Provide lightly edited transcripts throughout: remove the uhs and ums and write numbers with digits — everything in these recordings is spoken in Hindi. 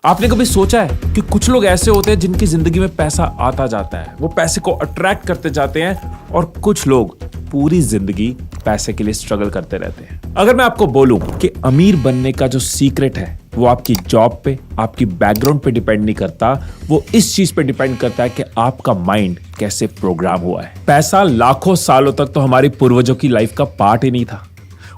आपने कभी सोचा है कि कुछ लोग ऐसे होते हैं जिनकी जिंदगी में पैसा आता जाता है, वो पैसे को अट्रैक्ट करते जाते हैं, और कुछ लोग पूरी जिंदगी पैसे के लिए स्ट्रगल करते रहते हैं। अगर मैं आपको बोलूं कि अमीर बनने का जो सीक्रेट है वो आपकी जॉब पे, आपकी बैकग्राउंड पे डिपेंड नहीं करता, वो इस चीज पे डिपेंड करता है कि आपका माइंड कैसे प्रोग्राम हुआ है। पैसा लाखों सालों तक तो हमारे पूर्वजों की लाइफ का पार्ट ही नहीं था।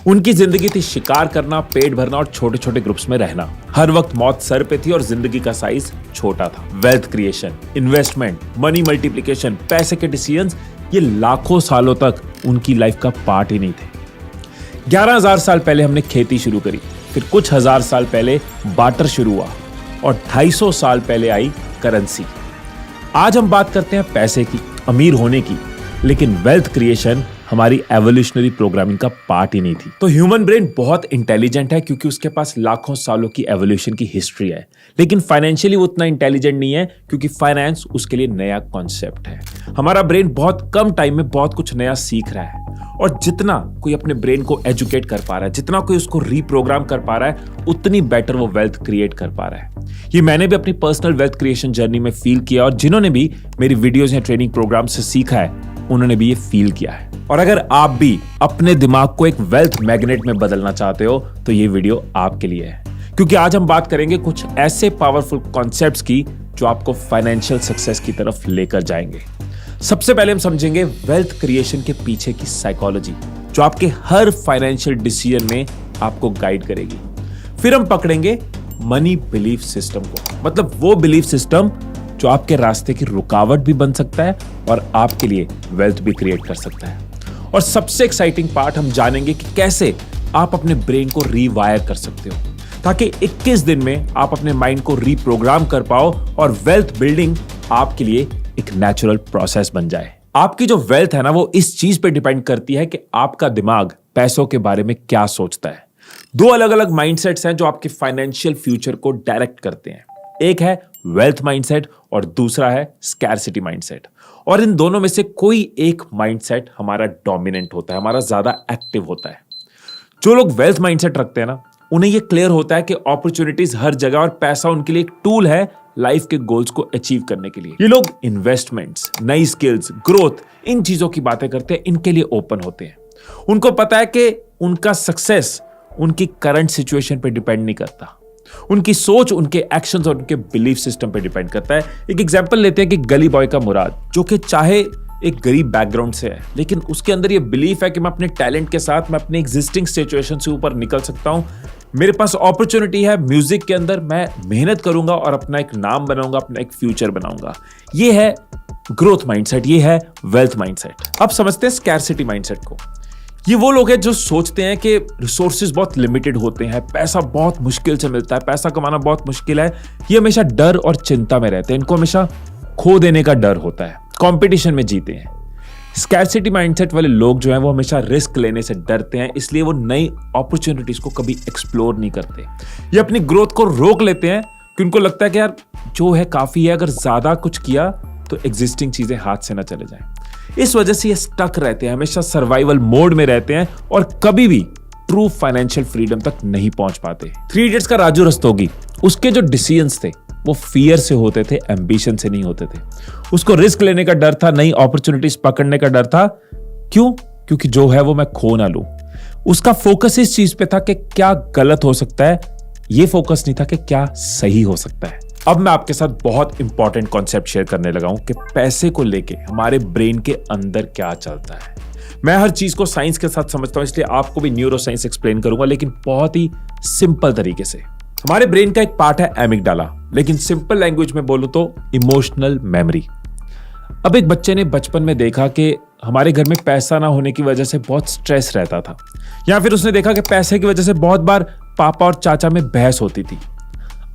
उनकी जिंदगी थी शिकार करना, पेट भरना और छोटे छोटे ग्रुप्स में रहना। हर वक्त मौत सर पे थी और जिंदगी का साइज छोटा था। Wealth creation, investment, money multiplication, पैसे के डिसीजंस, ये लाखों सालों तक उनकी लाइफ का पार्ट ही नहीं थे। 11,000 साल पहले हमने खेती शुरू करी, फिर कुछ हजार साल पहले बार्टर शुरू हुआ और 250 साल पहले आई करेंसी। आज हम बात करते हैं पैसे की, अमीर होने की, लेकिन वेल्थ क्रिएशन हमारी एवोल्यूशनरी प्रोग्रामिंग का पार्ट ही नहीं थी। तो ह्यूमन ब्रेन बहुत इंटेलिजेंट है क्योंकि उसके पास लाखों सालों की एवोल्यूशन की हिस्ट्री है, लेकिन फाइनेंशियली वो उतना इंटेलिजेंट नहीं है क्योंकि फाइनेंस उसके लिए नया कॉन्सेप्ट है। हमारा ब्रेन बहुत कम टाइम में बहुत कुछ नया सीख रहा है, और जितना कोई अपने ब्रेन को एजुकेट कर पा रहा है, जितना कोई उसको रीप्रोग्राम कर पा रहा है, उतनी बेटर वो वेल्थ क्रिएट कर पा रहा है। ये मैंने भी अपनी पर्सनल वेल्थ क्रिएशन जर्नी में फील किया, और जिन्होंने भी मेरी वीडियोस या ट्रेनिंग प्रोग्राम से सीखा है उन्होंने भी ये फील किया है। और अगर आप भी अपने दिमाग को एक वेल्थ मैग्नेट में बदलना चाहते हो तो ये वीडियो आपके लिए है, क्योंकि आज हम बात करेंगे कुछ ऐसे पावरफुल कॉन्सेप्ट्स की जो आपको फाइनेंशियल सक्सेस की तरफ लेकर जाएंगे। सबसे पहले हम समझेंगे वेल्थ क्रिएशन के पीछे की साइकोलॉजी, जो आपके हर फाइनेंशियल डिसीजन में आपको गाइड करेगी। फिर हम पकड़ेंगे मनी बिलीफ सिस्टम को, मतलब वो बिलीफ सिस्टम जो आपके रास्ते की रुकावट भी बन सकता है और आपके लिए वेल्थ भी क्रिएट कर सकता है। और सबसे एक्साइटिंग पार्ट हम जानेंगे कि कैसे आप अपने ब्रेन को रीवायर कर सकते हो, ताकि 21 दिन में आप अपने माइंड को रीप्रोग्राम कर पाओ और वेल्थ बिल्डिंग आपके लिए एक नेचुरल प्रोसेस बन जाए। आपकी जो वेल्थ है ना, वो इस चीज पे डिपेंड करती है कि आपका दिमाग पैसों के बारे में क्या सोचता है। दो अलग अलग माइंडसेट्स हैं जो आपके फाइनेंशियल फ्यूचर को डायरेक्ट करते हैं। एक है वेल्थ माइंडसेट और दूसरा है स्कैरसिटी माइंडसेट। और इन दोनों में से कोई एक माइंडसेट हमारा डोमिनेंट होता है, हमारा ज्यादा एक्टिव होता है। जो लोग वेल्थ माइंडसेट रखते हैं ना, उन्हें यह क्लियर होता है कि अपॉर्चुनिटीज हर जगह और पैसा उनके लिए एक टूल है लाइफ के गोल्स को अचीव करने के लिए। ये लोग इन्वेस्टमेंट्स, नई स्किल्स, ग्रोथ, इन चीजों की बातें करते हैं, इनके लिए ओपन होते हैं। उनको पता है कि उनका सक्सेस उनकी करंट सिचुएशन पे डिपेंड नहीं करता, उनकी सोच, उनके एक्शंस और उनके बिलीफ सिस्टम पे डिपेंड करता है। एक एग्जांपल लेते हैं कि गली बॉय का मुराद, जो कि चाहे एक गरीब बैकग्राउंड से है, लेकिन उसके अंदर ये बिलीफ है कि मैं अपने टैलेंट के साथ मैं अपने एग्जिस्टिंग सिचुएशन से ऊपर निकल सकता हूं। मेरे पास अपॉर्चुनिटी है म्यूजिक के अंदर, मैं मेहनत करूंगा और अपना एक नाम बनाऊंगा, अपना एक फ्यूचर बनाऊंगा। ये है ग्रोथ माइंडसेट, ये है वेल्थ माइंडसेट। अब समझते हैं स्कैरसिटी माइंडसेट को। ये वो लोग हैं जो सोचते हैं कि रिसोर्सेज बहुत लिमिटेड होते हैं, पैसा बहुत मुश्किल से मिलता है, पैसा कमाना बहुत मुश्किल है। ये हमेशा डर और चिंता में रहते हैं, इनको हमेशा खो देने का डर होता है, कंपटीशन में जीते हैं। स्कैरसिटी माइंडसेट वाले लोग जो हैं वो हमेशा रिस्क लेने से डरते हैं, इसलिए वो नई अपॉर्चुनिटीज को कभी एक्सप्लोर नहीं करते। ये अपनी ग्रोथ को रोक लेते हैं कि उनको लगता है कि यार जो है काफी है, अगर ज्यादा कुछ किया तो एग्जिस्टिंग चीजें हाथ से ना चले जाएं। इस वजह से ये स्टक रहते हैं, हमेशा सर्वाइवल मोड में रहते हैं और कभी भी ट्रू फाइनेंशियल फ्रीडम तक नहीं पहुंच पाते। 3 इडियट्स का राजू रस्तोगी, उसके जो डिसीजंस थे वो फियर से होते थे, एम्बिशन से नहीं होते थे। उसको रिस्क लेने का डर था, नई अपॉर्चुनिटीज पकड़ने का डर था। क्यों? क्योंकि जो है वो मैं खो ना लूं। उसका फोकस इस चीज पे था कि क्या गलत हो सकता है, ये फोकस नहीं था कि क्या सही हो सकता है। अब मैं आपके साथ बहुत इंपॉर्टेंट कॉन्सेप्ट शेयर करने लगा हूं कि पैसे को लेके हमारे ब्रेन के अंदर क्या चलता है। मैं हर चीज को साइंस के साथ समझता हूं, इसलिए आपको भी न्यूरो साइंस एक्सप्लेन करूंगा, लेकिन बहुत ही सिंपल तरीके से। हमारे ब्रेन का एक पार्ट है एमिगडाला, लेकिन सिंपल लैंग्वेज में बोलूं तो इमोशनल मेमोरी। अब एक बच्चे ने बचपन में देखा कि हमारे घर में पैसा ना होने की वजह से बहुत स्ट्रेस रहता था, या फिर उसने देखा कि पैसे की वजह से बहुत बार पापा और चाचा में बहस होती थी।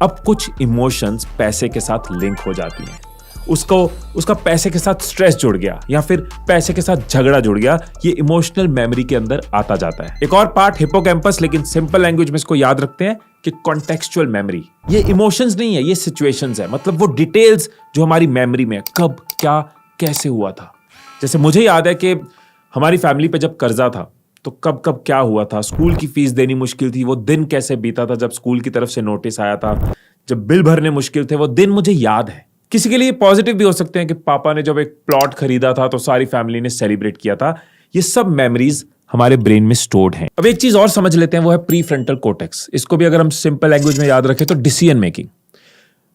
अब कुछ इमोशंस पैसे के साथ लिंक हो जाती हैं। उसका पैसे के साथ स्ट्रेस जुड़ गया या फिर पैसे के साथ झगड़ा जुड़ गया, ये इमोशनल मेमोरी के अंदर आता जाता है। एक और पार्ट हिपोकैम्पस, लेकिन सिंपल लैंग्वेज में इसको याद रखते हैं कि कॉन्टेक्सचुअल मेमोरी। ये इमोशंस नहीं है, ये सिचुएशंस है, मतलब वो डिटेल्स जो हमारी मेमोरी में कब क्या कैसे हुआ था। जैसे मुझे याद है कि हमारी फैमिली पे जब कर्जा था तो कब कब क्या हुआ था, स्कूल की फीस देनी मुश्किल थी, वो दिन कैसे बीता था जब स्कूल की तरफ से नोटिस आया था, जब बिल भरने मुश्किल थे, वो दिन मुझे याद है। किसी के लिए पॉजिटिव भी हो सकते हैं कि पापा ने जब एक प्लॉट खरीदा था तो सारी फैमिली ने सेलिब्रेट किया था। ये सब मेमोरीज हमारे ब्रेन में स्टोर्ड हैं। अब एक चीज और समझ लेते हैं, वो है प्री फ्रंटल कोर्टेक्स। इसको भी अगर हम सिंपल लैंग्वेज में याद रखें तो डिसीजन मेकिंग।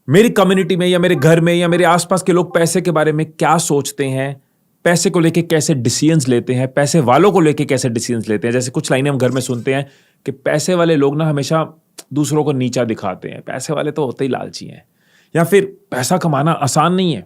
मेरी कम्युनिटी में या मेरे घर में या मेरे आसपास के लोग पैसे के बारे में क्या सोचते हैं, पैसे को लेके कैसे डिसीजंस लेते हैं, पैसे वालों को लेके कैसे डिसीजंस लेते हैं। जैसे कुछ लाइनें हम घर में सुनते हैं कि पैसे वाले लोग ना हमेशा दूसरों को नीचा दिखाते हैं, पैसे वाले तो होते ही लालची हैं, या फिर पैसा कमाना आसान नहीं है,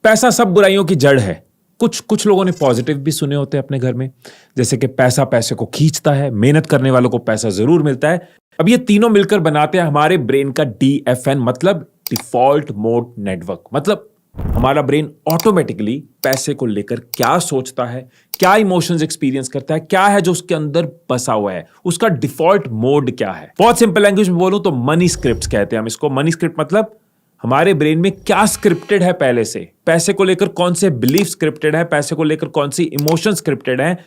पैसा सब बुराइयों की जड़ है। कुछ लोगों ने पॉजिटिव भी सुने होते हैं अपने घर में, जैसे कि पैसा पैसे को खींचता है, मेहनत करने वालों को पैसा जरूर मिलता है। अब ये तीनों मिलकर बनाते हैं हमारे ब्रेन का DFN, मतलब डिफॉल्ट मोड नेटवर्क। मतलब हमारा ब्रेन ऑटोमेटिकली पैसे को लेकर क्या सोचता है, क्या इमोशंस एक्सपीरियंस करता है, क्या है जो उसके अंदर बसा हुआ है, उसका डिफॉल्ट मोड क्या है। बहुत सिंपल लैंग्वेज में बोलूं तो मनी स्क्रिप्ट कहते हैं हम इसको। मनी स्क्रिप्ट मतलब हमारे ब्रेन में क्या स्क्रिप्टेड है पहले से, पैसे को लेकर कौन से बिलीफ स्क्रिप्टेड है, पैसे को लेकर कौन सी इमोशन स्क्रिप्टेड है।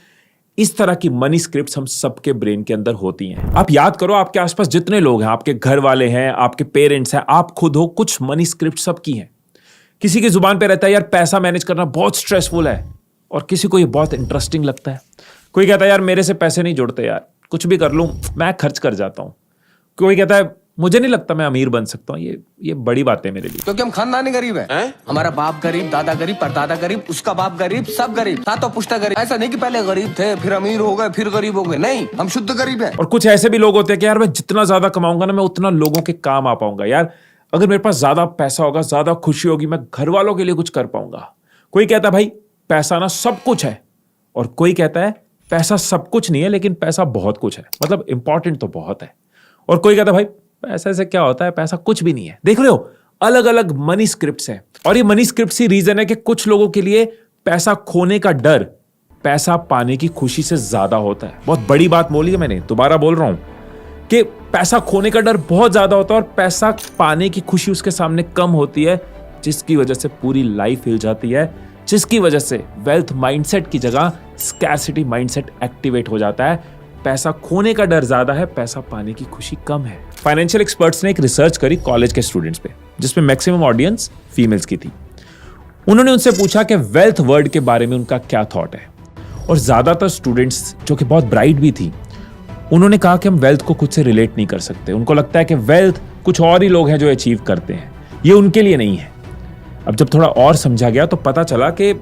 इस तरह की मनी स्क्रिप्ट्स हम सबके ब्रेन के अंदर होती हैं। आप याद करो, आपके आसपास जितने लोग हैं, आपके घर वाले हैं, आपके पेरेंट्स हैं, आप खुद हो, कुछ मनी स्क्रिप्ट सबकी हैं। किसी की जुबान पे रहता है यार पैसा मैनेज करना बहुत स्ट्रेसफुल है, और किसी को ये बहुत इंटरेस्टिंग लगता है। कोई कहता है यार मेरे से पैसे नहीं जुड़ते, यार कुछ भी कर लूं मैं खर्च कर जाता हूं। कोई कहता है मुझे नहीं लगता मैं अमीर बन सकता हूं। ये बड़ी बात है मेरे लिए, क्योंकि हम खानदानी गरीब हैं। हमारा बाप गरीब, दादा गरीब, परदादा गरीब, उसका बाप गरीब, सब गरीब, सातों पुश्ता गरीब। ऐसा नहीं कि पहले गरीब थे फिर अमीर हो गए फिर गरीब हो गए, नहीं, हम शुद्ध गरीब हैं। और कुछ ऐसे भी लोग होते हैं कि यार मैं जितना ज्यादा कमाऊंगा ना मैं उतना लोगों के काम आ पाऊंगा। यार अगर मेरे पास ज्यादा पैसा होगा, ज्यादा खुशी होगी, मैं घर वालों के लिए कुछ कर पाऊंगा। कोई कहता है भाई पैसा ना सब कुछ है, और कोई कहता है पैसा सब कुछ नहीं है लेकिन पैसा बहुत कुछ है, मतलब इंपॉर्टेंट तो बहुत है। और कोई कहता है भाई पैसे से क्या होता है, पैसा कुछ भी नहीं है। देख रहे हो, अलग अलग मनी स्क्रिप्ट्स हैं। और ये मनी स्क्रिप्ट्स ही रीजन है कि कुछ लोगों के लिए पैसा खोने का डर पैसा पाने की खुशी से ज्यादा होता है। बहुत बड़ी बात बोली है मैंने, दोबारा बोल रहा हूं कि पैसा खोने का डर बहुत ज्यादा होता है और पैसा पाने की खुशी उसके सामने कम होती है, जिसकी वजह से पूरी लाइफ हिल जाती है, जिसकी वजह से वेल्थ माइंडसेट की जगह स्कैर्सिटी माइंडसेट एक्टिवेट हो जाता है। पैसा खोने का डर ज्यादा है, पैसा पाने की खुशी कम है। फाइनेंशियल एक्सपर्ट्स ने एक रिसर्च करी कॉलेज के स्टूडेंट्स पे, जिसमें मैक्सिमम ऑडियंस फीमेल्स की थी। उन्होंने उनसे पूछा कि वेल्थ वर्ड के बारे में उनका क्या थॉट है, और ज्यादातर स्टूडेंट्स जो कि बहुत ब्राइट भी थी, उन्होंने कहा कि हम वेल्थ को खुद से रिलेट नहीं कर सकते। उनको लगता है कि वेल्थ कुछ और ही लोग हैं जो अचीव करते हैं, ये उनके लिए नहीं है। अब जब थोड़ा और समझा गया तो पता चला कि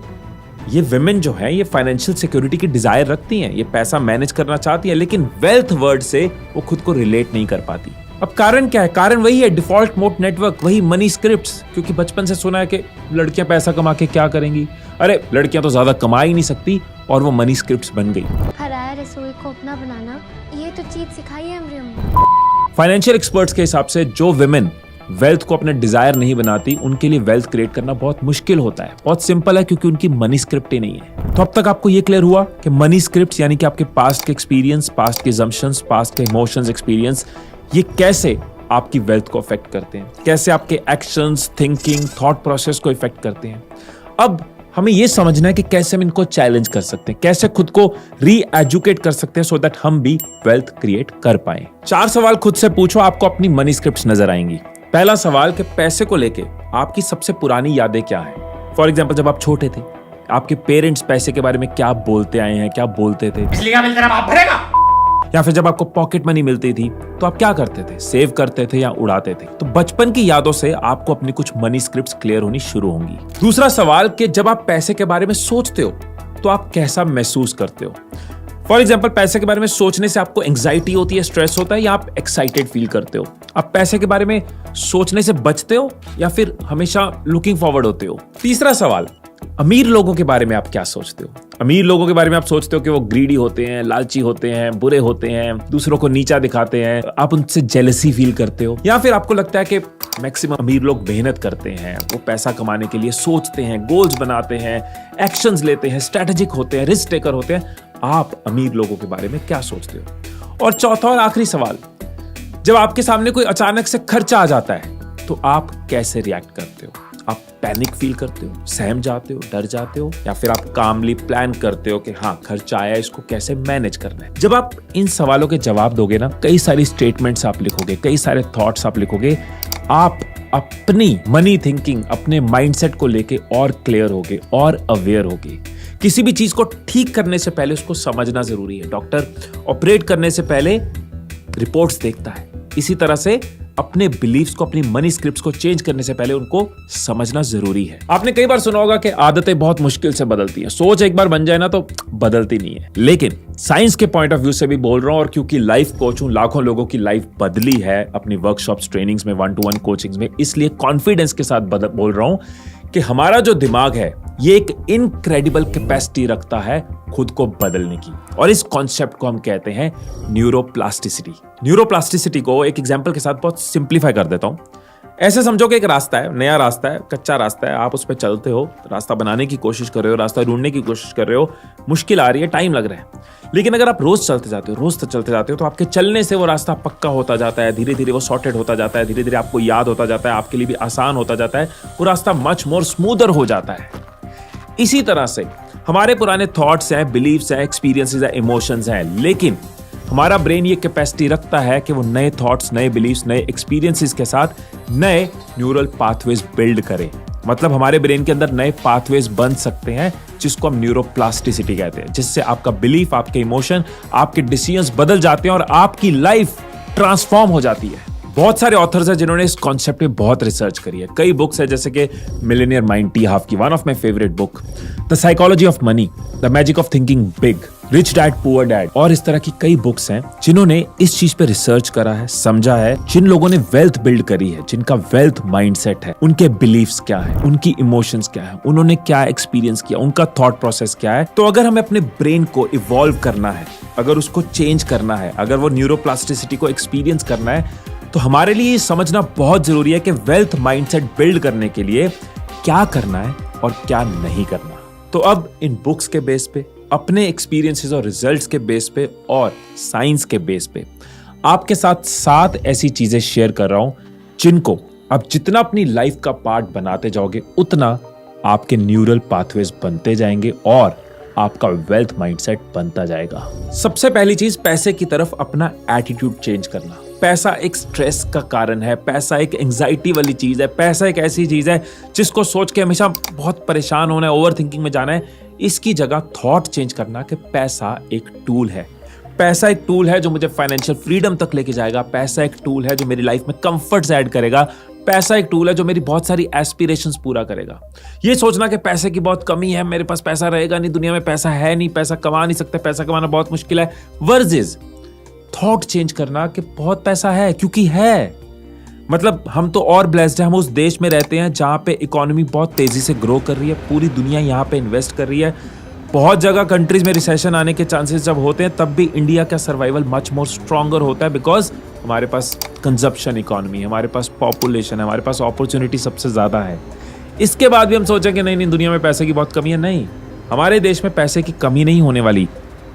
ये विमेन जो है ये फाइनेंशियल सिक्योरिटी की डिजायर रखती हैं, ये पैसा मैनेज करना चाहती है, लेकिन वेल्थ वर्ड से वो खुद को रिलेट नहीं कर पाती। अब कारण क्या है? कारण वही है डिफॉल्ट मोड नेटवर्क, वही मनी स्क्रिप्ट्स। क्योंकि बचपन से सुना है कि लड़कियां पैसा कमा के क्या करेंगी, अरे लड़कियां तो ज्यादा कमा ही नहीं सकती, और वो मनी स्क्रिप्ट्स बन गई। हराया रसोई को अपना बनाना, ये तो चीज सिखाई है हमरे अम्मा। फाइनेंशियल एक्सपर्ट्स के हिसाब से जो विमेन वेल्थ को अपने डिजायर नहीं बनाती, उनके लिए वेल्थ क्रिएट करना बहुत मुश्किल होता है। बहुत सिंपल है, क्योंकि उनकी मनी स्क्रिप्ट ही नहीं है। तो अब तक आपको ये क्लियर हुआ कि मनी स्क्रिप्ट्स यानी कि आपके पास्ट के एक्सपीरियंस, पास्ट के assumptions, पास्ट के इमोशंस, एक्सपीरियंस, ये कैसे आपकी वेल्थ को अफेक्ट करते हैं, कैसे आपके एक्शंस, थिंकिंग, थॉट प्रोसेस को इफेक्ट करते हैं। अब हमें यह समझना है कि कैसे हम इनको चैलेंज कर सकते हैं, कैसे खुद को री एजुकेट कर सकते हैं, सो दैट हम भी वेल्थ क्रिएट कर पाए। 4 सवाल खुद से पूछो, आपको अपनी मनी स्क्रिप्ट्स नजर आएंगी। पहला सवाल कि पैसे को लेके आपकी सबसे पुरानी यादें क्या हैं। फॉर एग्जाम्पल, जब आप छोटे थे, आपके पेरेंट्स पैसे के बारे में क्या बोलते आए हैं, क्या बोलते थे। बिजली का बिल तेरा बाप भरेगा। या फिर जब आपको पॉकेट मनी मिलती थी तो आप क्या करते थे, सेव करते थे या उड़ाते थे। तो बचपन की यादों से आपको अपनी कुछ मनी स्क्रिप्ट्स क्लियर होनी शुरू होंगी। दूसरा सवाल कि जब आप पैसे के बारे में सोचते हो तो आप कैसा महसूस करते हो। फॉर एग्जाम्पल, पैसे के बारे में सोचने से आपको एंग्जाइटी होती है, स्ट्रेस होता है, या आप एक्साइटेड फील करते हो। आप पैसे के बारे में सोचने से बचते हो या फिर हमेशा लुकिंग फॉरवर्ड होते हो। तीसरा सवाल, अमीर लोगों के बारे में आप क्या सोचते हो। अमीर लोगों के बारे में आप सोचते हो कि वो ग्रीडी होते हैं, लालची होते हैं, बुरे होते हैं, दूसरों को नीचा दिखाते हैं, आप उनसे जेलसी फील करते हो। या फिर आपको लगता है कि मैक्सिमम अमीर लोग मेहनत करते हैं, वो पैसा कमाने के लिए सोचते हैं, गोल्स बनाते हैं, एक्शंस लेते हैं, स्ट्रेटेजिक होते हैं, रिस्क टेकर होते हैं। आप अमीर लोगों के बारे में क्या सोचते हो। और चौथा और आखिरी सवाल, जब आपके सामने कोई अचानक से खर्चा आ जाता है तो आप कैसे रिएक्ट करते हो। आप पैनिक फील करते हो, सहम जाते हो, डर जाते हो, या फिर आप कामली प्लान करते हो कि हाँ खर्चा आया, इसको कैसे मैनेज करना है? जब आप इन सवालों के जवाब दोगे ना, कई सारी स्टेटमेंट्स आप लिखोगे, कई सारे थॉट्स आप लिखोगे, आप अपनी मनी थिंकिंग, अपने माइंडसेट को लेके और क्लियर होगे और अवेयर होगे। किसी भी चीज को ठीक करने से पहले उसको समझना जरूरी है। डॉक्टर ऑपरेट करने से पहले रिपोर्ट्स देखता है, इसी तरह से अपने बिलीफ्स को, अपनी मनी स्क्रिप्ट्स को चेंज करने से पहले उनको समझना जरूरी है। आपने कई बार सुना होगा कि आदतें बहुत मुश्किल से बदलती हैं, सोच एक बार बन जाए ना तो बदलती नहीं है। लेकिन साइंस के पॉइंट ऑफ व्यू से भी बोल रहा हूं, और क्योंकि लाइफ कोच हूं, लाखों लोगों की लाइफ बदली है अपनी वर्कशॉप्स, ट्रेनिंग्स में, 1-to-1 कोचिंग्स में, इसलिए कॉन्फिडेंस के साथ बोल रहा हूं कि हमारा जो दिमाग है ये एक इनक्रेडिबल कैपेसिटी रखता है खुद को बदलने की, और इस कॉन्सेप्ट को हम कहते हैं न्यूरोप्लास्टिसिटी। न्यूरोप्लास्टिसिटी को एक एग्जांपल के साथ बहुत सिंप्लीफाई कर देता हूं। ऐसे समझो कि एक रास्ता है, नया रास्ता है, कच्चा रास्ता है, आप उस पर चलते हो, रास्ता बनाने की कोशिश कर रहे हो, रास्ता ढूंढने की कोशिश कर रहे हो, मुश्किल आ रही है, टाइम लग रहा है। लेकिन अगर आप रोज चलते जाते हो तो आपके चलने से वो रास्ता पक्का होता जाता है, धीरे धीरे वो सॉर्टेड होता जाता है, धीरे धीरे आपको याद होता जाता है, आपके लिए भी आसान होता जाता है, वो रास्ता मच मोर स्मूदर हो जाता है। इसी तरह से हमारे पुराने थॉट्स हैं, बिलीव्स हैं, एक्सपीरियंसेस हैं, इमोशंस हैं, लेकिन हमारा ब्रेन ये कैपेसिटी रखता है कि वो नए थॉट्स, नए बिलीव्स, नए एक्सपीरियंसेस के साथ नए न्यूरल पाथवेज बिल्ड करे। मतलब हमारे ब्रेन के अंदर नए पाथवेज बन सकते हैं, जिसको हम न्यूरोप्लास्टिसिटी कहते हैं, जिससे आपका बिलीफ, आपके इमोशन, आपके डिसीजंस बदल जाते हैं और आपकी लाइफ ट्रांसफॉर्म हो जाती है। बहुत सारे ऑथर्स हैं जिन्होंने इस कॉन्सेप्ट पे बहुत रिसर्च करी है। कई बुक्स है, जैसे कि मिलेनियर माइंड, टी हाफ की, one of my favourite book, the psychology of money, the magic of thinking big, rich dad poor dad, और इस तरह की कई बुक्स हैं जिन्होंने इस चीज पे रिसर्च करा है, समझा है। जिन लोगों ने वेल्थ बिल्ड करी है, जिनका वेल्थ माइंडसेट है, उनके बिलीफ्स क्या है, उनकी इमोशंस क्या है, उन्होंने क्या एक्सपीरियंस किया, उनका थॉट प्रोसेस क्या है। तो अगर हमें अपने ब्रेन को इवॉल्व करना है, अगर उसको चेंज करना है, अगर वो न्यूरोप्लास्टिसिटी को एक्सपीरियंस करना है, तो हमारे लिए समझना बहुत जरूरी है कि वेल्थ माइंडसेट बिल्ड करने के लिए क्या करना है और क्या नहीं करना। तो अब इन बुक्स के बेस पे, अपने एक्सपीरियंसेस और रिजल्ट्स के बेस पे और साइंस के बेस पे आपके साथ 7 ऐसी चीजें शेयर कर रहा हूं जिनको आप जितना अपनी लाइफ का पार्ट बनाते जाओगे, उतना आपके न्यूरल पाथवेज बनते जाएंगे और आपका वेल्थ माइंडसेट बनता जाएगा। सबसे पहली चीज, पैसे की तरफ अपना एटीट्यूड चेंज करना। पैसा एक स्ट्रेस का कारण है, पैसा एक एंजाइटी वाली चीज है, पैसा एक ऐसी चीज है जिसको सोच के हमेशा बहुत परेशान होना है, ओवर थिंकिंग में जाना है। इसकी जगह थॉट चेंज करना कि पैसा एक टूल है। पैसा एक टूल है जो मुझे फाइनेंशियल फ्रीडम तक लेके जाएगा। पैसा एक टूल है जो मेरी लाइफ में कंफर्ट्स ऐड करेगा। पैसा एक टूल है जो मेरी बहुत सारी एस्पिरेशंस पूरा करेगा। ये सोचना कि पैसे की बहुत कमी है, मेरे पास पैसा रहेगा नहीं, दुनिया में पैसा है नहीं, पैसा कमा नहीं सकते, पैसा कमाना बहुत मुश्किल है, वर्सेस थॉट चेंज करना कि बहुत पैसा है, क्योंकि है। मतलब हम तो और ब्लेस्ड हैं, हम उस देश में रहते हैं जहां पे इकोनॉमी बहुत तेजी से ग्रो कर रही है, पूरी दुनिया यहां पे इन्वेस्ट कर रही है। बहुत जगह कंट्रीज में रिसेशन आने के चांसेस जब होते हैं, तब भी इंडिया का सर्वाइवल मच मोर स्ट्रॉन्गर होता है, बिकॉज हमारे पास कंजप्शन इकोनॉमी है, हमारे पास पॉपुलेशन है, हमारे पास अपॉर्चुनिटी सबसे ज्यादा है। इसके बाद भी हम सोचें कि नहीं, दुनिया में पैसे की बहुत कमी है। नहीं, हमारे देश में पैसे की कमी नहीं होने वाली,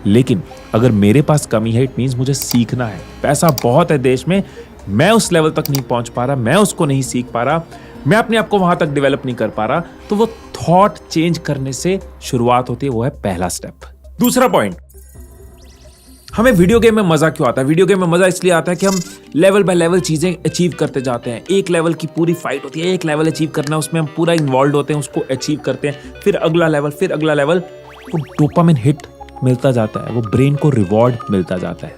लेकिन अगर मेरे पास कमी है, इट मीन्स मुझे सीखना है। पैसा बहुत है देश में, मैं उस लेवल तक नहीं पहुंच पा रहा, मैं उसको नहीं सीख पा रहा, मैं अपने आप को वहां तक डेवलप नहीं कर पा रहा, तो वो थॉट चेंज करने से शुरुआत होती है। वो है पहला स्टेप। दूसरा पॉइंट, हमें वीडियो गेम में मजा क्यों आता है? वीडियो गेम में मजा इसलिए आता है कि हम लेवल बाय लेवल चीजें अचीव करते जाते हैं। एक लेवल की पूरी फाइट होती है, एक लेवल अचीव करना है, उसमें हम पूरा इन्वॉल्व होते हैं, उसको अचीव करते हैं, फिर अगला लेवल, फिर अगला लेवल, वो डोपामिन हिट मिलता जाता है, वो ब्रेन को रिवॉर्ड मिलता जाता है।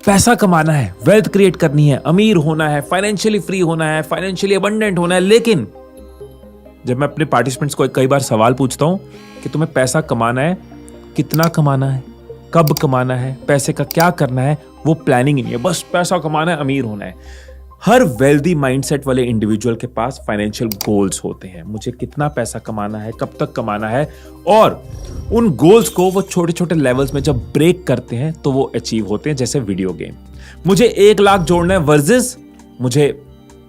पैसा कमाना है, वेल्थ क्रिएट करनी है, अमीर होना है, फाइनेंशियली फ्री होना है, फाइनेंशियली अबंडेंट होना है। लेकिन जब मैं अपने पार्टिसिपेंट्स को कई बार सवाल पूछता हूं कि तुम्हें पैसा कमाना है, कितना कमाना है, कब कमाना है, पैसे का क्या करना है, वो प्लानिंग नहीं है, बस पैसा कमाना है, अमीर होना है। हर वेल्दी माइंडसेट वाले इंडिविजुअल के पास फाइनेंशियल गोल्स होते हैं। मुझे कितना पैसा कमाना है, कब तक कमाना है, और उन गोल्स को वो छोटे छोटे लेवल्स में जब ब्रेक करते हैं तो वो अचीव होते हैं। जैसे वीडियो गेम, मुझे 1 लाख जोड़ना है वर्सेस मुझे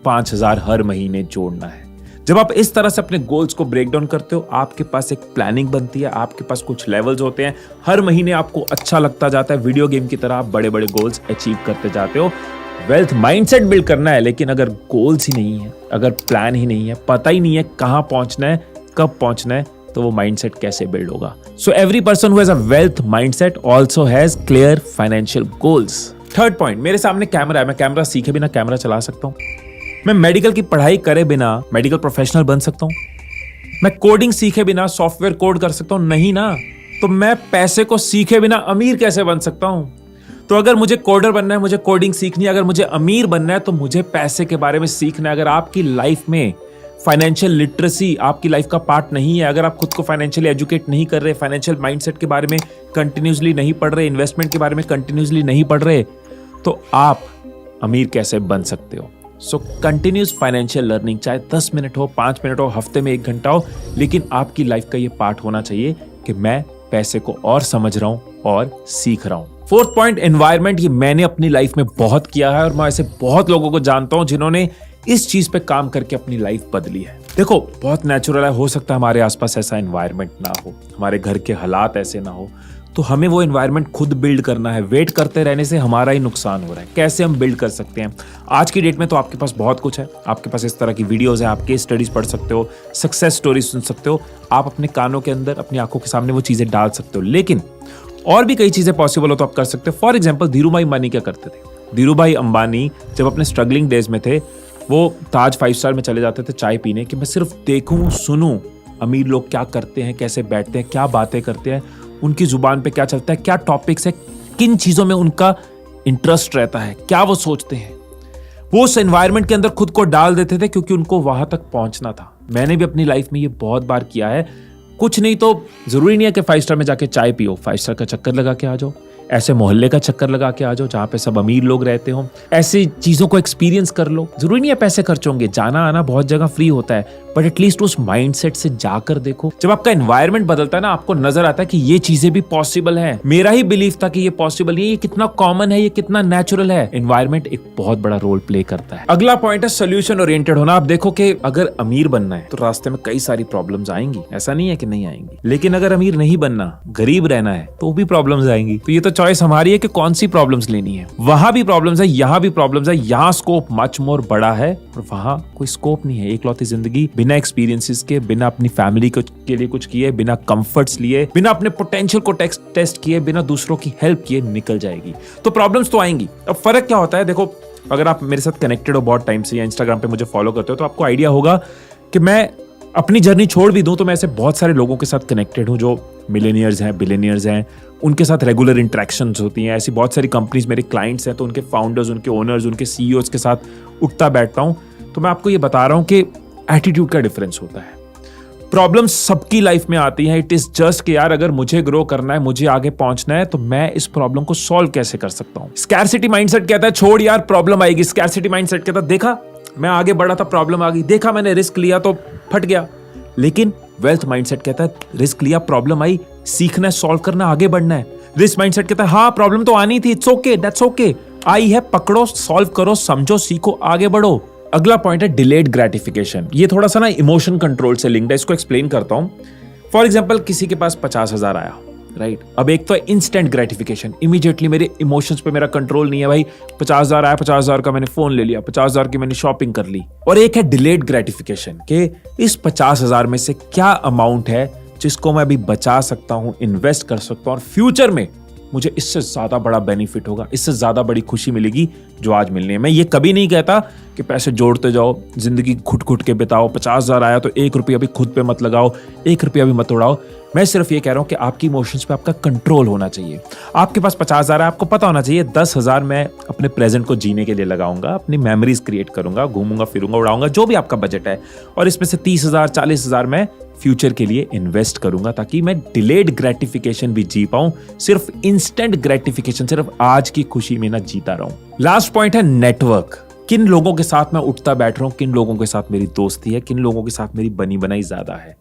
5,000 हर महीने जोड़ना है। जब आप इस तरह से अपने गोल्स को ब्रेक डाउन करते हो, आपके पास एक प्लानिंग बनती है, आपके पास कुछ लेवल्स होते हैं, हर महीने आपको अच्छा लगता जाता है। वीडियो गेम की तरह आप बड़े बड़े गोल्स अचीव करते जाते हो। वेल्थ माइंडसेट बिल्ड करना है, लेकिन अगर गोल्स ही नहीं है, अगर प्लान ही नहीं है, पता ही नहीं है कहां पहुंचना है, कब पहुंचना है, तो वो माइंडसेट कैसे बिल्ड होगा? So every person who has a wealth mindset also has clear financial goals. Third point, मेरे सामने कैमरा है, मैं कैमरा सीखे बिना कैमरा चला सकता हूं। मैं मेडिकल की पढ़ाई करे बिना मेडिकल प्रोफेशनल बन सकता हूं। मैं कोडिंग सीखे बिना सॉफ्टवेयर कोड कर सकता हूं? नहीं ना। तो मैं पैसे को सीखे बिना अमीर कैसे बन सकता हूं? तो अगर मुझे कोडर बनना है, मुझे कोडिंग सीखनी है, अगर मुझे अमीर बनना है तो मुझे पैसे के बारे में सीखना है। अगर आपकी लाइफ में फाइनेंशियल लिटरेसी आपकी लाइफ का पार्ट नहीं है, अगर आप खुद को फाइनेंशियली एजुकेट नहीं कर रहे, फाइनेंशियल माइंडसेट के बारे में कंटिन्यूसली नहीं पढ़ रहे, इन्वेस्टमेंट के बारे में कंटिन्यूसली नहीं पढ़ रहे, तो आप अमीर कैसे बन सकते हो? सो कंटिन्यूस फाइनेंशियल लर्निंग, चाहे 10 मिनट हो, 5 मिनट हो, हफ्ते में 1 घंटा हो, लेकिन आपकी लाइफ का ये पार्ट होना चाहिए कि मैं पैसे को और समझ रहा हूं और सीख रहा हूं। Fourth point, environment. ये मैंने अपनी लाइफ में बहुत किया है और मैं ऐसे बहुत लोगों को जानता हूं जिन्होंने इस चीज पे काम करके अपनी लाइफ बदली है। देखो, बहुत नेचुरल है, हो सकता है हमारे आसपास ऐसा एनवायरनमेंट ना हो, हमारे घर के हालात ऐसे ना हो, तो हमें वो एनवायरनमेंट खुद बिल्ड करना है। वेट करते रहने से हमारा ही नुकसान हो रहा है। कैसे हम बिल्ड कर सकते हैं? आज की डेट में तो आपके पास बहुत कुछ है, आपके पास इस तरह की वीडियोस हैं, आप केस स्टडीज पढ़ सकते हो, सक्सेस स्टोरीज सुन सकते हो, आप अपने कानों के अंदर, अपनी आंखों के सामने वो चीजें डाल सकते हो। लेकिन और भी कई चीजें पॉसिबल हो तो आप कर सकते हो। फॉर एग्जाम्पल, धीरूभाई अंबानी क्या करते थे? धीरूभाई अंबानी जब अपने स्ट्रगलिंग डेज में थे, वो ताज 5 स्टार में चले जाते थे चाय पीने, कि मैं सिर्फ देखूं, सुनूं अमीर लोग क्या करते हैं, कैसे बैठते हैं, क्या बातें करते हैं, उनकी जुबान पे क्या चलता है, क्या टॉपिक्स है, किन चीजों में उनका इंटरेस्ट रहता है, क्या वो सोचते हैं। वो उस एनवायरनमेंट के अंदर खुद को डाल देते थे क्योंकि उनको वहां तक पहुंचना था। मैंने भी अपनी लाइफ में ये बहुत बार किया है। कुछ नहीं तो जरूरी नहीं है कि 5 स्टार में जाके चाय पियो, 5 स्टार का चक्कर लगा के आ जाओ, ऐसे मोहल्ले का चक्कर लगा के आ जाओ जहां पे सब अमीर लोग रहते हो, ऐसी चीजों को एक्सपीरियंस कर लो। जरूरी नहीं है पैसे खर्च होंगे, जाना आना बहुत जगह फ्री होता है, बट एटलीस्ट उस माइंडसेट से जाकर देखो। जब आपका एनवायरनमेंट बदलता है ना, आपको नजर आता है कि ये चीजें भी पॉसिबल है। मेरा ही बिलीफ था कि ये पॉसिबल नहीं है, ये कितना कॉमन है, ये कितना नेचुरल है। एनवायरनमेंट एक बहुत बड़ा रोल प्ले करता है। अगला पॉइंट है सोल्यूशन ओरिएंटेड होना। आप देखो कि अगर अमीर बनना है तो रास्ते में कई सारी प्रॉब्लम्स आएंगी, ऐसा नहीं है कि नहीं आएंगी, लेकिन अगर अमीर नहीं बनना, गरीब रहना है, तो भी प्रॉब्लम्स आएंगी। तो ये तो चॉइस हमारी है कि कौन सी प्रॉब्लम्स लेनी है। वहां भी प्रॉब्लम्स है, यहां भी प्रॉब्लम्स है, यहां स्कोप मच मोर बड़ा है और वहां कोई स्कोप नहीं है। एकलौती जिंदगी बिना एक्सपीरियंसेस के, बिना अपनी फैमिली के लिए कुछ किए, बिना कंफर्ट्स लिए, बिना अपने पोटेंशियल को टेस्ट किए, बिना दूसरों की हेल्प किए निकल जाएगी। तो प्रॉब्लम्स तो आएंगी। अब फर्क क्या होता है? देखो, अगर आप मेरे साथ कनेक्टेड हो बहुत टाइम से या इंस्टाग्राम पे मुझे फॉलो करते हो तो आपको आइडिया होगा कि मैं अपनी जर्नी छोड़ भी दूं तो मैं ऐसे बहुत सारे लोगों के साथ कनेक्टेड हूं जो मिलेनियर्स हैं, बिलियनियर्स हैं, उनके साथ रेगुलर इंटरेक्शंस होती हैं। ऐसी बहुत सारी कंपनीज मेरे क्लाइंट्स हैं, तो उनके फाउंडर्स, उनके ओनर्स, उनके सीईओज के साथ उठता बैठता हूं। तो मैं आपको ये बता रहा हूं कि एटीट्यूड का डिफरेंस होता है। प्रॉब्लम्स सबकी लाइफ में आती हैं। इट इज जस्ट कि यार, अगर मुझे ग्रो करना है, मुझे आगे पहुंचना है, तो मैं इस प्रॉब्लम को सॉल्व कैसे कर सकता हूं। स्कैरसिटी माइंडसेट कहता है छोड़ यार, प्रॉब्लम आएगी। स्कैरसिटी माइंडसेट कहता है देखा मैं आगे बढ़ा था, प्रॉब्लम आ गई, देखा मैंने रिस्क लिया तो फट गया। लेकिन वेल्थ माइंडसेट कहता है रिस्क लिया, प्रॉब्लम आई, सीखना है, सॉल्व करना, आगे बढ़ना है। रिस्क माइंडसेट कहता है हाँ, प्रॉब्लम तो आनी थी, इट्स ओके, दैट्स ओके, आई है, पकड़ो, सॉल्व करो, समझो, सीखो, आगे बढ़ो। अगला पॉइंट है डिलेड ग्रेटिफिकेशन। ये थोड़ा सा ना इमोशन कंट्रोल से लिंक्ड है, इसको एक्सप्लेन करता हूं। फॉर एग्जांपल, किसी के पास 50,000 आया, राइट? अब एक तो इंस्टेंट ग्रेटिफिकेशन, इमीडिएटली मेरे इमोशंस पे मेरा कंट्रोल नहीं है भाई, 50,000 आया, 50,000 का मैंने फोन ले लिया, 50,000 की मैंने शॉपिंग कर ली। और एक है डिलेड ग्रेटिफिकेशन कि इस 50,000 में से क्या अमाउंट है जिसको मैं अभी बचा सकता हूं, इन्वेस्ट कर सकता हूं और फ्यूचर में मुझे इससे ज्यादा बड़ा बेनिफिट होगा, इससे ज्यादा बड़ी खुशी मिलेगी जो आज मिलनी है। मैं ये कभी नहीं कहता कि पैसे जोड़ते जाओ, जिंदगी घुट घुट के बिताओ, 50,000 आया तो 1 रुपया भी खुद पे मत लगाओ, 1 रुपया भी मत उड़ाओ। मैं सिर्फ ये कह रहा हूं कि आपकी इमोशंस पे आपका कंट्रोल होना चाहिए। आपके पास 50,000 है, आपको पता होना चाहिए 10,000 मैं अपने प्रेजेंट को जीने के लिए लगाऊंगा, अपनी मेमोरीज क्रिएट करूंगा, घूमूंगा फिरूंगा, उड़ाऊंगा, जो भी आपका बजट है, और इसमें से 30,000 40,000 मैं फ्यूचर के लिए इन्वेस्ट करूंगा ताकि मैं डिलेड ग्रेटिफिकेशन भी जी पाऊं, सिर्फ इंस्टेंट ग्रेटिफिकेशन, सिर्फ आज की खुशी में ना जीता रहूं। लास्ट पॉइंट है नेटवर्क। किन लोगों के साथ मैं उठता बैठ रहा हूं, किन लोगों के साथ मेरी दोस्ती है, किन लोगों के साथ मेरी बनी बनाई ज्यादा है।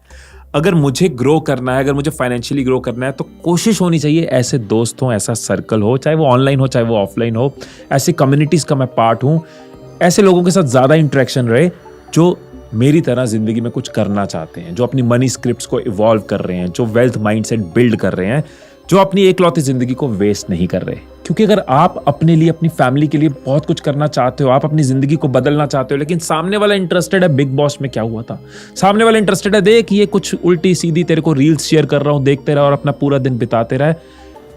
अगर मुझे ग्रो करना है, अगर मुझे फाइनेंशियली ग्रो करना है, तो कोशिश होनी चाहिए ऐसे दोस्त हो, ऐसा सर्कल हो, चाहे वो ऑनलाइन हो चाहे वो ऑफलाइन हो, ऐसी कम्युनिटीज का मैं पार्ट हूं, ऐसे लोगों के साथ ज्यादा इंटरेक्शन रहे जो मेरी तरह जिंदगी में कुछ करना चाहते हैं, जो अपनी मनी स्क्रिप्ट्स को इवॉल्व कर रहे हैं, जो वेल्थ माइंडसेट बिल्ड कर रहे हैं। जो अपनी एकलौती जिंदगी को वेस्ट नहीं कर रहे। क्योंकि अगर आप अपने लिए, अपनी फैमिली के लिए बहुत कुछ करना चाहते हो, आप अपनी जिंदगी को बदलना चाहते हो, लेकिन सामने वाला इंटरेस्टेड है, बिग बॉस में क्या हुआ था, सामने वाला इंटरेस्टेड है, देख ये कुछ उल्टी सीधी तेरे को रील्स शेयर कर रहा हूं, देखते रहे और अपना पूरा दिन बिताते रहे,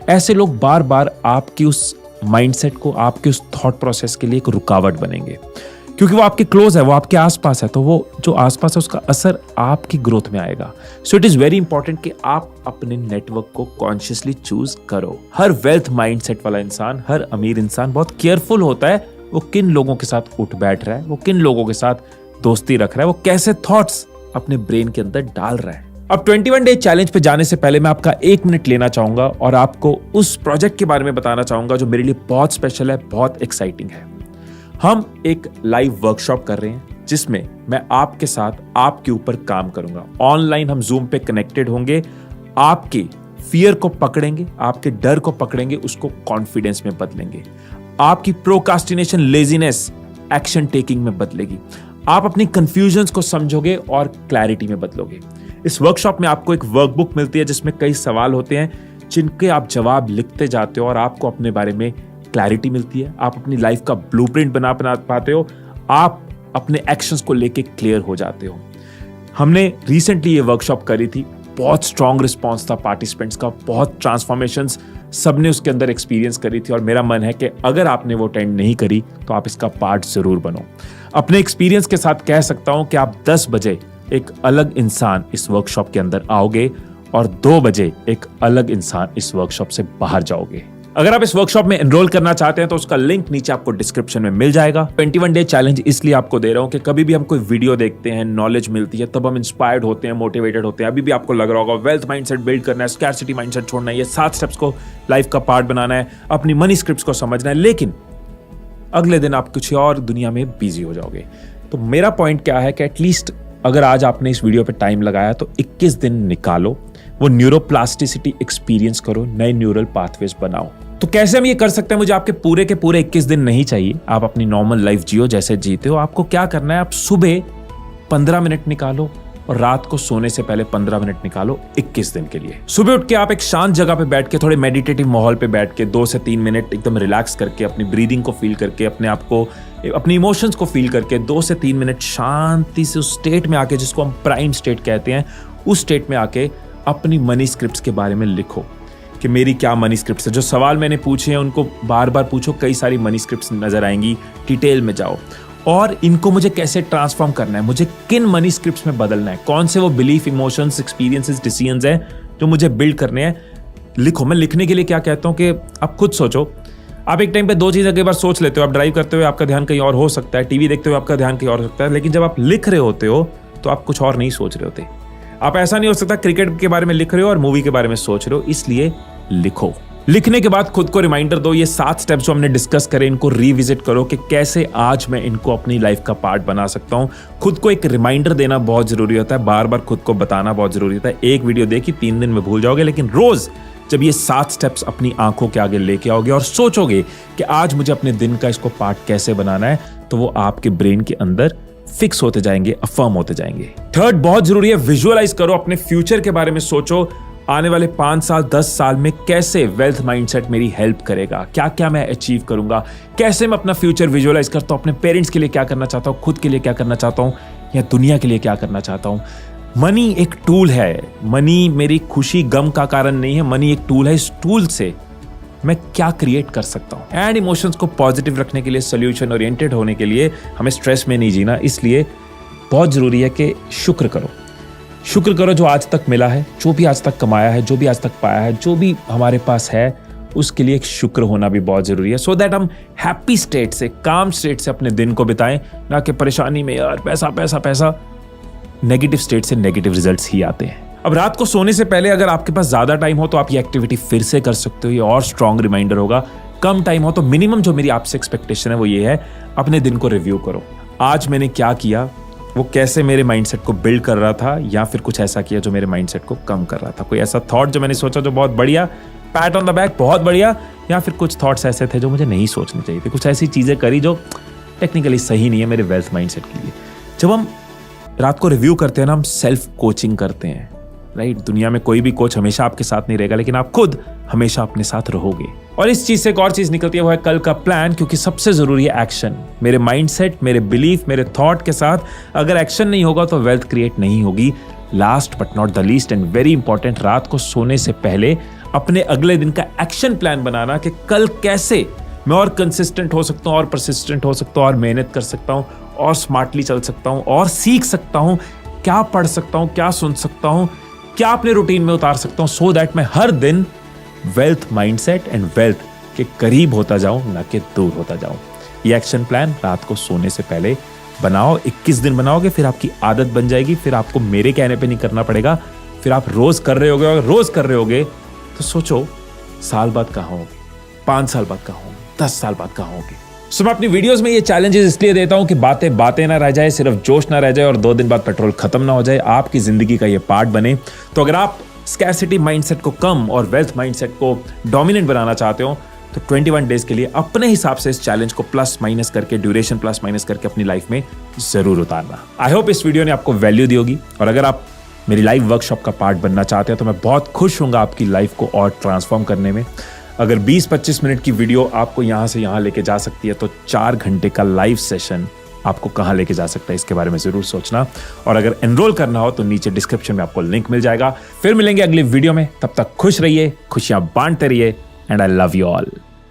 ऐसे लोग बार बार आपकी उस माइंडसेट को, आपके उस थॉट प्रोसेस के लिए एक रुकावट बनेंगे। क्योंकि वो आपके क्लोज है, वो आपके आसपास है, तो वो जो आसपास है उसका असर आपकी ग्रोथ में आएगा। So it is very important कि आप अपने नेटवर्क को कॉन्शियसली चूज करो। हर वेल्थ माइंडसेट वाला इंसान, हर अमीर इंसान बहुत केयरफुल होता है वो किन लोगों के साथ उठ बैठ रहा है, वो किन लोगों के साथ दोस्ती रख रहा है, वो कैसे थॉट्स अपने ब्रेन के अंदर डाल रहा है। अब 21 डे चैलेंज पे जाने से पहले मैं आपका 1 मिनट लेना चाहूंगा और आपको उस प्रोजेक्ट के बारे में बताना चाहूंगा जो मेरे लिए बहुत स्पेशल है, बहुत एक्साइटिंग है। हम एक लाइव वर्कशॉप कर रहे हैं जिसमें मैं आपके साथ आपके ऊपर काम करूंगा। ऑनलाइन हम जूम पे कनेक्टेड होंगे, आपके फियर को पकड़ेंगे, आपके डर को पकड़ेंगे, उसको कॉन्फिडेंस में बदलेंगे। आपकी प्रोकास्टिनेशन, लेजीनेस एक्शन टेकिंग में बदलेगी। आप अपनी कंफ्यूजन्स को समझोगे और क्लैरिटी में बदलोगे। इस वर्कशॉप में आपको एक वर्कबुक मिलती है जिसमें कई सवाल होते हैं जिनके आप जवाब लिखते जाते हो और आपको अपने बारे में क्लैरिटी मिलती है। आप अपनी लाइफ का ब्लूप्रिंट बना पाते हो, आप अपने एक्शंस को लेके क्लियर हो जाते हो। हमने रिसेंटली ये वर्कशॉप करी थी, बहुत स्ट्रॉन्ग रिस्पॉन्स था पार्टिसिपेंट्स का, बहुत ट्रांसफॉर्मेशंस सबने उसके अंदर एक्सपीरियंस करी थी और मेरा मन है कि अगर आपने वो अटेंड नहीं करी तो आप इसका पार्ट जरूर बनो। अपने एक्सपीरियंस के साथ कह सकता हूं कि आप 10 बजे एक अलग इंसान इस वर्कशॉप के अंदर आओगे और 2 बजे एक अलग इंसान इस वर्कशॉप से बाहर जाओगे। अगर आप इस वर्कशॉप में एनरोल करना चाहते हैं तो उसका लिंक नीचे आपको डिस्क्रिप्शन में मिल जाएगा। 21 डे चैलेंज इसलिए आपको दे रहा हूं कि कभी भी हम कोई वीडियो देखते हैं, नॉलेज मिलती है, तब हम इंस्पायर्ड होते हैं, मोटिवेटेड होते हैं। अभी भी आपको लग रहा होगा वेल्थ माइंडसेट बिल्ड करना है, स्कैरसिटी माइंडसेट छोड़ना है, ये 7 स्टेप्स को लाइफ का पार्ट बनाना है, अपनी मनी स्क्रिप्ट्स को समझना है, लेकिन अगले दिन आप कुछ और दुनिया में बिजी हो जाओगे। तो मेरा पॉइंट क्या है कि एटलीस्ट अगर आज आपने इस वीडियो पे टाइम लगाया तो 21 दिन निकालो, वो न्यूरोप्लास्टिसिटी एक्सपीरियंस करो, नए न्यूरल पाथवेज बनाओ। तो कैसे हम ये कर सकते हैं? मुझे आपके पूरे के पूरे 21 दिन नहीं चाहिए, आप अपनी नॉर्मल लाइफ जियो जैसे जीते हो। आपको क्या करना है, आप सुबह 15 मिनट निकालो और रात को सोने से पहले 15 मिनट निकालो 21 दिन के लिए। सुबह उठ के आप एक शांत जगह पे बैठ के, थोड़े मेडिटेटिव माहौल पे बैठ के 2 से 3 मिनट एकदम रिलैक्स करके, अपनी ब्रीदिंग को फील करके, अपने आप को, अपनी इमोशंस को फील करके 2 से 3 मिनट शांति से उस स्टेट में आके, जिसको हम प्राइम स्टेट कहते हैं, उस स्टेट में आके अपनी मनी स्क्रिप्ट्स के बारे में लिखो कि मेरी क्या मनी स्क्रिप्ट्स है। जो सवाल मैंने पूछे हैं उनको बार बार पूछो, कई सारी मनी स्क्रिप्ट्स नजर आएंगी, डिटेल में जाओ और इनको मुझे कैसे ट्रांसफॉर्म करना है, मुझे किन मनी स्क्रिप्ट्स में बदलना है, कौन से वो बिलीफ, इमोशंस, एक्सपीरियंसेस, डिसीजंस हैं जो मुझे बिल्ड करने हैं, लिखो। मैं लिखने के लिए क्या कहता हूँ कि आप खुद सोचो। आप एक टाइम पे 2 चीजें कई बार सोच लेते हो, आप ड्राइव करते हुए आपका ध्यान कहीं और हो सकता है, टीवी देखते हुए आपका ध्यान कहीं और हो सकता है, लेकिन जब आप लिख रहे होते हो तो आप कुछ और नहीं सोच रहे होते। आप ऐसा नहीं हो सकता क्रिकेट के बारे में लिख रहे हो और मूवी के बारे में सोच रहे हो, इसलिए लिखो। लिखने के बाद खुद को रिमाइंडर दो, ये 7 स्टेप्स जो हमने डिस्कस करे इनको रिविजिट करो कि कैसे आज मैं इनको अपनी लाइफ का पार्ट बना सकता हूं। खुद को एक रिमाइंडर देना बहुत जरूरी होता है, बार बार खुद को बताना बहुत जरूरी होता है। एक वीडियो देखी 3 दिन में भूल जाओगे, लेकिन रोज जब ये 7 स्टेप्स अपनी आंखों के आगे लेके आओगे और सोचोगे कि आज मुझे अपने दिन का इसको पार्ट कैसे बनाना है, तो वो आपके ब्रेन के अंदर फिक्स होते जाएंगे, अफर्म होते जाएंगे। थर्ड बहुत जरूरी है, विजुअलाइज करो, अपने फ्यूचर के बारे में सोचो। आने वाले 5 साल 10 साल में कैसे वेल्थ माइंडसेट मेरी हेल्प करेगा, क्या क्या मैं अचीव करूंगा, कैसे मैं अपना फ्यूचर विजुअलाइज करता हूं, अपने पेरेंट्स के लिए क्या करना चाहता हूं, खुद के लिए क्या करना चाहता हूं, या दुनिया के लिए क्या करना चाहता हूं। मनी एक टूल है, मनी मेरी खुशी गम का कारण नहीं है, मनी एक टूल है। इस टूल से मैं क्या क्रिएट कर सकता हूं। एंड इमोशंस को पॉजिटिव रखने के लिए, सोल्यूशन ओरिएंटेड होने के लिए हमें स्ट्रेस में नहीं जीना, इसलिए बहुत जरूरी है कि शुक्र करो। शुक्र करो जो आज तक मिला है, जो भी आज तक कमाया है, जो भी आज तक पाया है, जो भी हमारे पास है, उसके लिए एक शुक्र होना भी बहुत जरूरी है। सो दैट हम हैप्पी स्टेट से, काम स्टेट से अपने दिन को बिताएं, ना कि परेशानी में यार पैसा पैसा पैसा। नेगेटिव स्टेट से नेगेटिव रिजल्ट्स ही आते हैं। अब रात को सोने से पहले अगर आपके पास ज्यादा टाइम हो तो आप ये एक्टिविटी फिर से कर सकते हो, ये और स्ट्रॉन्ग रिमाइंडर होगा। कम टाइम हो तो मिनिमम जो मेरी आपसे एक्सपेक्टेशन है वो ये है, अपने दिन को रिव्यू करो। आज मैंने क्या किया, वो कैसे मेरे माइंडसेट को बिल्ड कर रहा था, या फिर कुछ ऐसा किया जो मेरे माइंडसेट को कम कर रहा था। कोई ऐसा थॉट जो मैंने सोचा जो बहुत बढ़िया, पैट ऑन द बैक, बहुत बढ़िया, या फिर कुछ थॉट्स ऐसे थे जो मुझे नहीं सोचने चाहिए थे, कुछ ऐसी चीजें करी जो टेक्निकली सही नहीं है मेरे वेल्थ माइंडसेट के लिए। जब हम रात को रिव्यू करते हैं ना, हम सेल्फ कोचिंग करते हैं, राइट? दुनिया में कोई भी कोच हमेशा आपके साथ नहीं रहेगा, लेकिन आप खुद हमेशा अपने साथ रहोगे। और इस चीज से एक और चीज निकलती है, वो है कल का प्लान, क्योंकि सबसे जरूरी है एक्शन। मेरे माइंडसेट, मेरे बिलीफ, मेरे थॉट के साथ अगर एक्शन नहीं होगा तो वेल्थ क्रिएट नहीं होगी। Last but not the least and very important, रात को सोने से पहले अपने अगले दिन का एक्शन प्लान बनाना कि कल कैसे मैं और कंसिस्टेंट हो सकता हूं, और परसिस्टेंट हो सकता हूं, और मेहनत कर सकता हूं, और स्मार्टली चल सकता हूं, और सीख सकता हूं, क्या पढ़ सकता हूं, क्या सुन सकता हूं, क्या अपने रूटीन में उतार सकता हूं, सो दैट मैं हर दिन वेल्थ माइंडसेट एंड वेल्थ के करीब होता जाऊं, ना कि दूर होता जाऊं। ये एक्शन प्लान रात को सोने से पहले बनाओ। 21 दिन बनाओगे, फिर आपकी आदत बन जाएगी, फिर आपको मेरे कहने पे नहीं करना पड़ेगा, फिर आप रोज कर रहे होगे। और रोज कर रहे होगे तो सोचो साल बाद कहां होगे, 5 साल बाद कहां होगे, 10 साल बाद कहां होगे। सो मैं अपनी वीडियोस में ये चैलेंजेस इसलिए देता हूं कि बातें ना रह जाए, सिर्फ जोश ना रह जाए, और 2 दिन बाद पेट्रोल खत्म ना हो जाए, आपकी जिंदगी का ये पार्ट बने। तो अगर आप स्कैरसिटी माइंडसेट को कम और वेल्थ माइंडसेट को डोमिनेंट बनाना चाहते हो तो 21 डेज के लिए अपने हिसाब से इस चैलेंज को प्लस माइनस करके, ड्यूरेशन प्लस माइनस करके अपनी लाइफ में जरूर उतारना। आई होप इस वीडियो ने आपको वैल्यू दी होगी, और अगर आप मेरी लाइव वर्कशॉप का पार्ट बनना चाहते हैं तो मैं बहुत खुश हूंगा आपकी लाइफ को और ट्रांसफॉर्म करने में। अगर 20-25 मिनट की वीडियो आपको यहां से यहां लेके जा सकती है तो 4 घंटे का लाइव सेशन आपको कहां लेके जा सकता है, इसके बारे में जरूर सोचना। और अगर एनरोल करना हो तो नीचे डिस्क्रिप्शन में आपको लिंक मिल जाएगा। फिर मिलेंगे अगली वीडियो में, तब तक खुश रहिए, खुशियां बांटते रहिए, and I love you all.